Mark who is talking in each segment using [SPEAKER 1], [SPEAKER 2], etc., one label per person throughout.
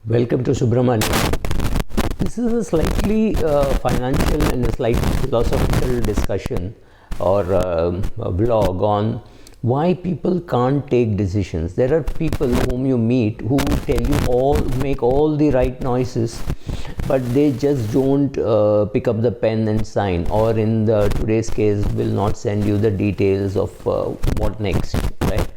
[SPEAKER 1] Welcome to Subramanian. This is a slightly financial and a slight philosophical discussion or a blog on why people can't take decisions. There are people whom you meet who tell you make all the right noises, but they just don't pick up the pen and sign, or in today's case, will not send you the details of what next, right?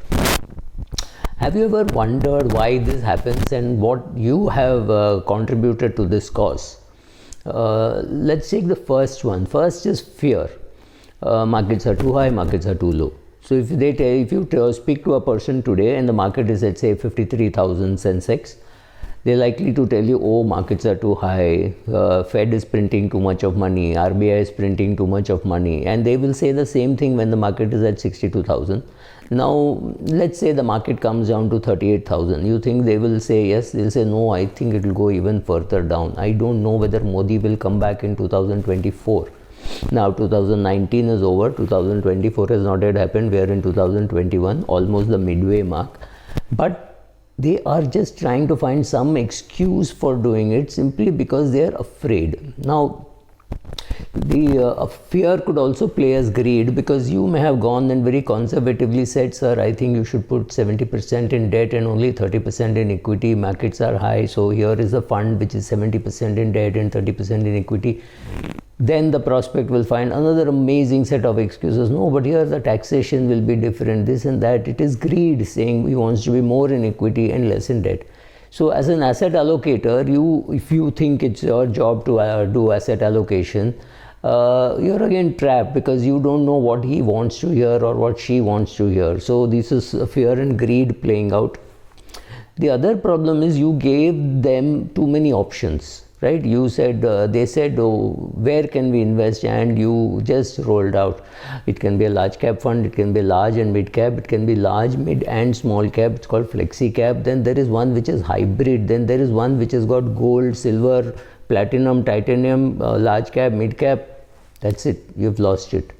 [SPEAKER 1] Have you ever wondered why this happens and what you have contributed to this cause? Let's take the first one. First is fear. Markets are too high, markets are too low. So if you speak to a person today and the market is at say 53,000 Sensex, they're likely to tell you, oh, markets are too high, Fed is printing too much of money, RBI is printing too much of money, and they will say the same thing when the market is at 62,000. Now, let's say the market comes down to 38,000. You think they will say yes? They'll say no, I think it will go even further down. I don't know whether Modi will come back in 2024. Now 2019 is over, 2024 has not yet happened, we are in 2021, almost the midway mark. But they are just trying to find some excuse for doing it simply because they are afraid. Now, the fear could also play as greed, because you may have gone and very conservatively said, sir, I think you should put 70% in debt and only 30% in equity. Markets are high, so here is a fund which is 70% in debt and 30% in equity. Then the prospect will find another amazing set of excuses. No, but here the taxation will be different, this and that. It is greed saying he wants to be more in equity and less in debt. So as an asset allocator, if you think it's your job to do asset allocation, you're again trapped, because you don't know what he wants to hear or what she wants to hear. So this is fear and greed playing out. The other problem is you gave them too many options. Right? You said, they said, oh, where can we invest? And you just rolled out. It can be a large cap fund, it can be large and mid cap, it can be large, mid and small cap. It's called flexi cap. Then there is one which is hybrid. Then there is one which has got gold, silver, platinum, titanium, large cap, mid cap. That's it. You've lost it.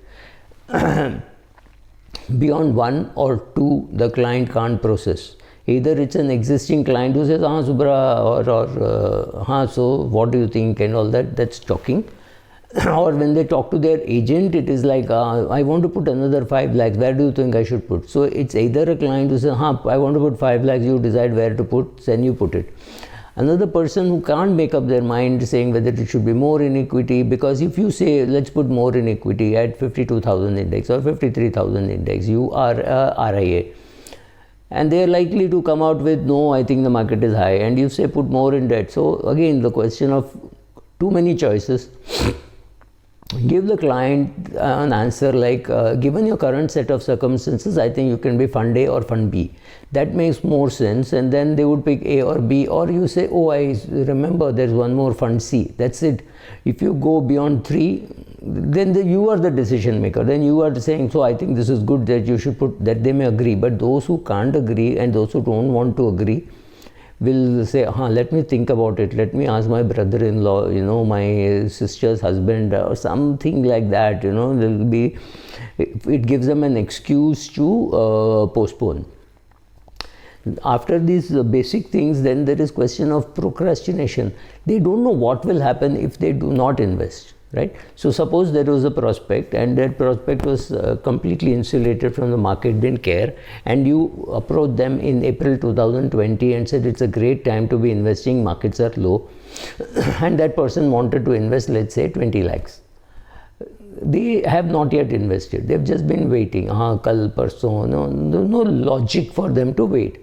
[SPEAKER 1] Beyond one or two, the client can't process. Either it's an existing client who says, Subra, or so what do you think, and all that, that's talking. Or when they talk to their agent, it is like, I want to put another 5 lakhs, where do you think I should put? So it's either a client who says, I want to put 5 lakhs, you decide where to put, then you put it. Another person who can't make up their mind saying whether it should be more in equity, because if you say, let's put more in equity at 52,000 index or 53,000 index, you are a RIA. And they are likely to come out with, no, I think the market is high, and you say put more in debt. So again, the question of too many choices. Give the client an answer like, given your current set of circumstances, I think you can be fund A or fund B. That makes more sense, and then they would pick A or B, or you say, oh, I remember there's one more fund C. That's it. If you go beyond 3, then you are the decision maker. Then you are saying, so I think this is good that you should put, that they may agree. But those who can't agree and those who don't want to agree will say, let me think about it. Let me ask my brother-in-law, my sister's husband, or something like that. It gives them an excuse to postpone. After these basic things, then there is question of procrastination. They don't know what will happen if they do not invest, right? So suppose there was a prospect, and that prospect was completely insulated from the market, didn't care, and you approached them in April 2020 and said it's a great time to be investing, markets are low, and that person wanted to invest, let's say, 20 lakhs. They have not yet invested. They've just been waiting. Kal, parson. No logic for them to wait.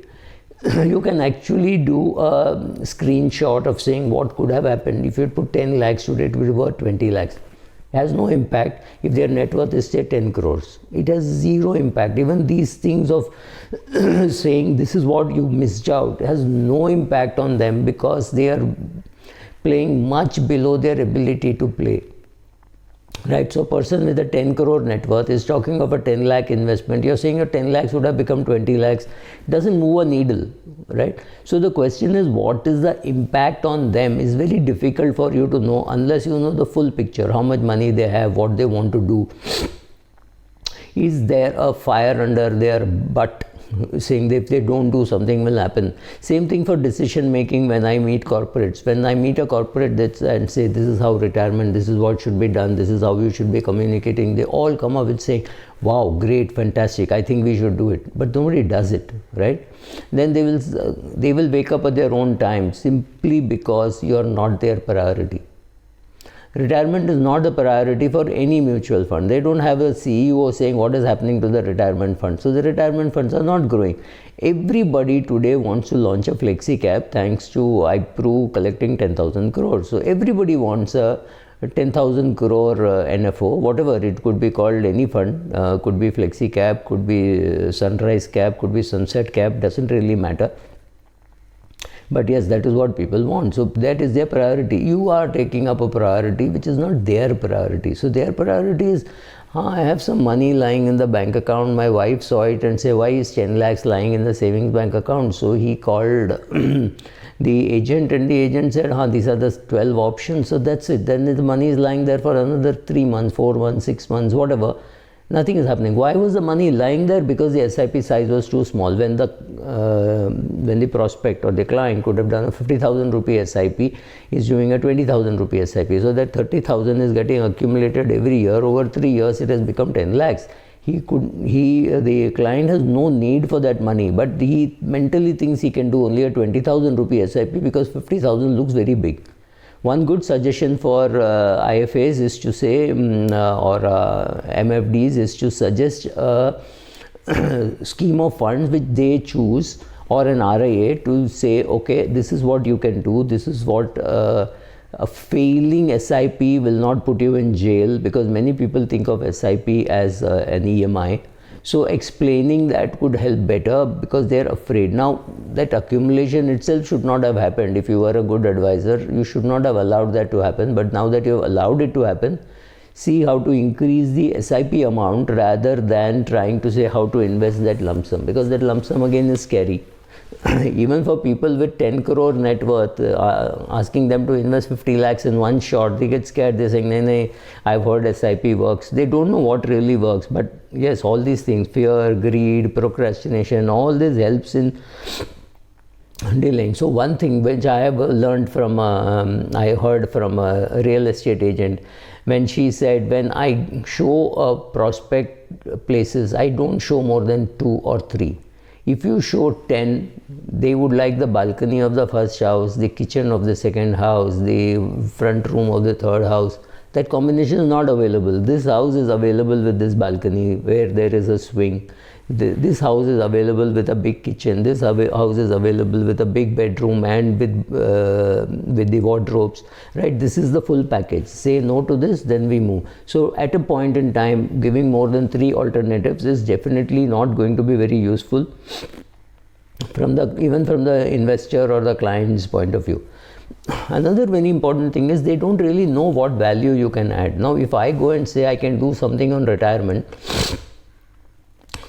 [SPEAKER 1] You can actually do a screenshot of saying what could have happened. If you put 10 lakhs today, it would be worth 20 lakhs. It has no impact if their net worth is say 10 crores. It has zero impact. Even these things of saying this is what you missed out has no impact on them, because they are playing much below their ability to play. Right, so a person with a 10 crore net worth is talking of a 10 lakh investment. You're saying your 10 lakhs would have become 20 lakhs. It doesn't move a needle, right? So the question is, what is the impact on them is very difficult for you to know unless you know the full picture, how much money they have, what they want to do. Is there a fire under their butt? saying that if they don't do, something will happen. Same thing for decision making. When I meet corporates, when I meet a corporate and say this is how retirement, this is what should be done, this is how you should be communicating, they all come up with saying, wow, great, fantastic, I think we should do it. But nobody does it, right? Then they will wake up at their own time, simply because you are not their priority. Retirement is not the priority for any mutual fund. They don't have a CEO saying what is happening to the retirement fund. So the retirement funds are not growing. Everybody today wants to launch a flexi cap thanks to iPru collecting 10,000 crores. So everybody wants a 10,000 crore NFO, whatever it could be called, any fund, could be flexi cap, could be sunrise cap, could be sunset cap, doesn't really matter. But yes, that is what people want. So that is their priority. You are taking up a priority which is not their priority. So their priority is, I have some money lying in the bank account. My wife saw it and said, why is 10 lakhs lying in the savings bank account? So he called the agent, and the agent said, these are the 12 options. So that's it. Then the money is lying there for another 3 months, 4 months, 6 months, whatever. Nothing is happening. Why was the money lying there? Because the SIP size was too small. When the prospect or the client could have done a 50,000 rupee SIP, is doing a 20,000 rupee SIP. So that 30,000 is getting accumulated every year. Over 3 years, it has become 10 lakhs. The client has no need for that money, but he mentally thinks he can do only a 20,000 rupee SIP because 50,000 looks very big. One good suggestion for IFAs is to say, or MFDs, is to suggest a scheme of funds which they choose, or an RIA, to say, okay, this is what you can do, this is what a failing SIP will not put you in jail, because many people think of SIP as an EMI. So explaining that could help better, because they're afraid. Now, that accumulation itself should not have happened. If you were a good advisor, you should not have allowed that to happen. But now that you have allowed it to happen, see how to increase the SIP amount rather than trying to say how to invest that lump sum, because that lump sum again is scary. Even for people with 10 crore net worth, asking them to invest 50 lakhs in one shot, they get scared. They're saying, nay, I've heard SIP works. They don't know what really works. But yes, all these things, fear, greed, procrastination, all this helps in delaying. So one thing which I have learned from, I heard from a real estate agent, when she said, when I show a prospect places, I don't show more than 2 or 3. If you show 10, they would like the balcony of the first house, the kitchen of the second house, the front room of the third house. That combination is not available. This house is available with this balcony where there is a swing. This house is available with a big kitchen. This house is available with a big bedroom and with the wardrobes, right? This is the full package. Say no to this, then we move. So at a point in time, giving more than 3 alternatives is definitely not going to be very useful even from the investor or the client's point of view. Another very important thing is they don't really know what value you can add. Now, if I go and say I can do something on retirement,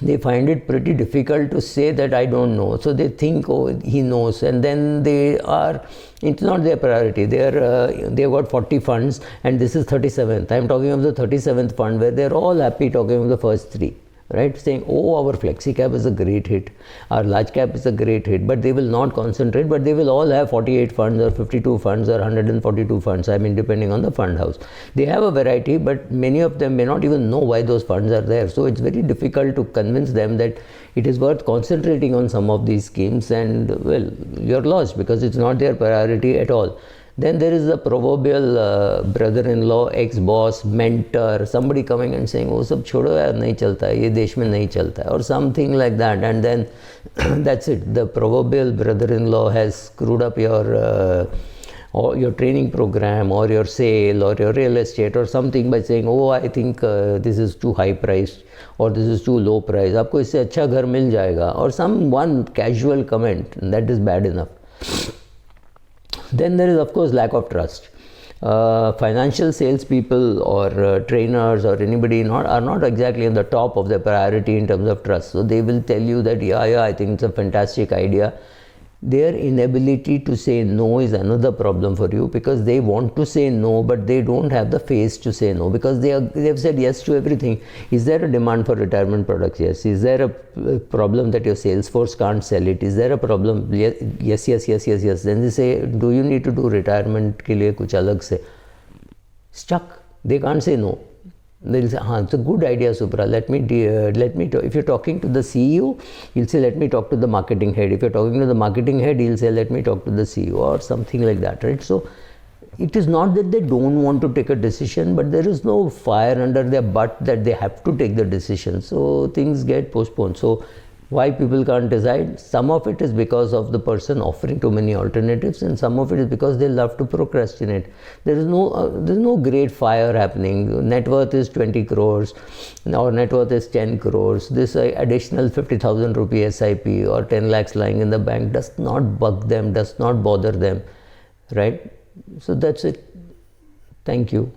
[SPEAKER 1] they find it pretty difficult to say that I don't know. So they think, oh, he knows, and then it's not their priority. They've got 40 funds and this is 37th. I'm talking of the 37th fund where they're all happy talking of the first 3. Right, saying, oh, our flexi cap is a great hit, our large cap is a great hit, but they will not concentrate, but they will all have 48 funds or 52 funds or 142 funds, I mean, depending on the fund house. They have a variety, but many of them may not even know why those funds are there. So it's very difficult to convince them that it is worth concentrating on some of these schemes, and well, you're lost because it's not their priority at all. Then there is the proverbial brother-in-law, ex-boss, mentor, somebody coming and saying, oh, sab chodo yaar, nahi chalta hai, ye desh mein nahi chalta hai, or something like that. And then that's it. The proverbial brother-in-law has screwed up or your training program or your sale or your real estate or something by saying, oh, I think this is too high priced or this is too low priced. Aapko isse acha ghar mil jayega, or some one casual comment, that is bad enough. Then there is, of course, lack of trust. Financial salespeople or trainers or anybody are not exactly on the top of their priority in terms of trust. So they will tell you that, yeah, I think it's a fantastic idea. their inability to say no is another problem for you, because they want to say no but they don't have the face to say no, because they've said yes to everything. Is there a demand for retirement products? Yes. Is there a problem that your sales force can't sell it? Is there a problem? Yes. Then they say, do you need to do retirement के लिए कुछ अलग से? Stuck. They can't say no. They'll say, it's a good idea, Supra. Let me talk. If you're talking to the CEO, he'll say, let me talk to the marketing head. If you're talking to the marketing head, he'll say, let me talk to the CEO, or something like that, right? So it is not that they don't want to take a decision, but there is no fire under their butt that they have to take the decision. So things get postponed. So why people can't decide? Some of it is because of the person offering too many alternatives, and some of it is because they love to procrastinate. There's no great fire happening. Net worth is 20 crores, or net worth is 10 crores. This additional 50,000 rupee SIP or 10 lakhs lying in the bank does not bug them, does not bother them, right? So that's it. Thank you.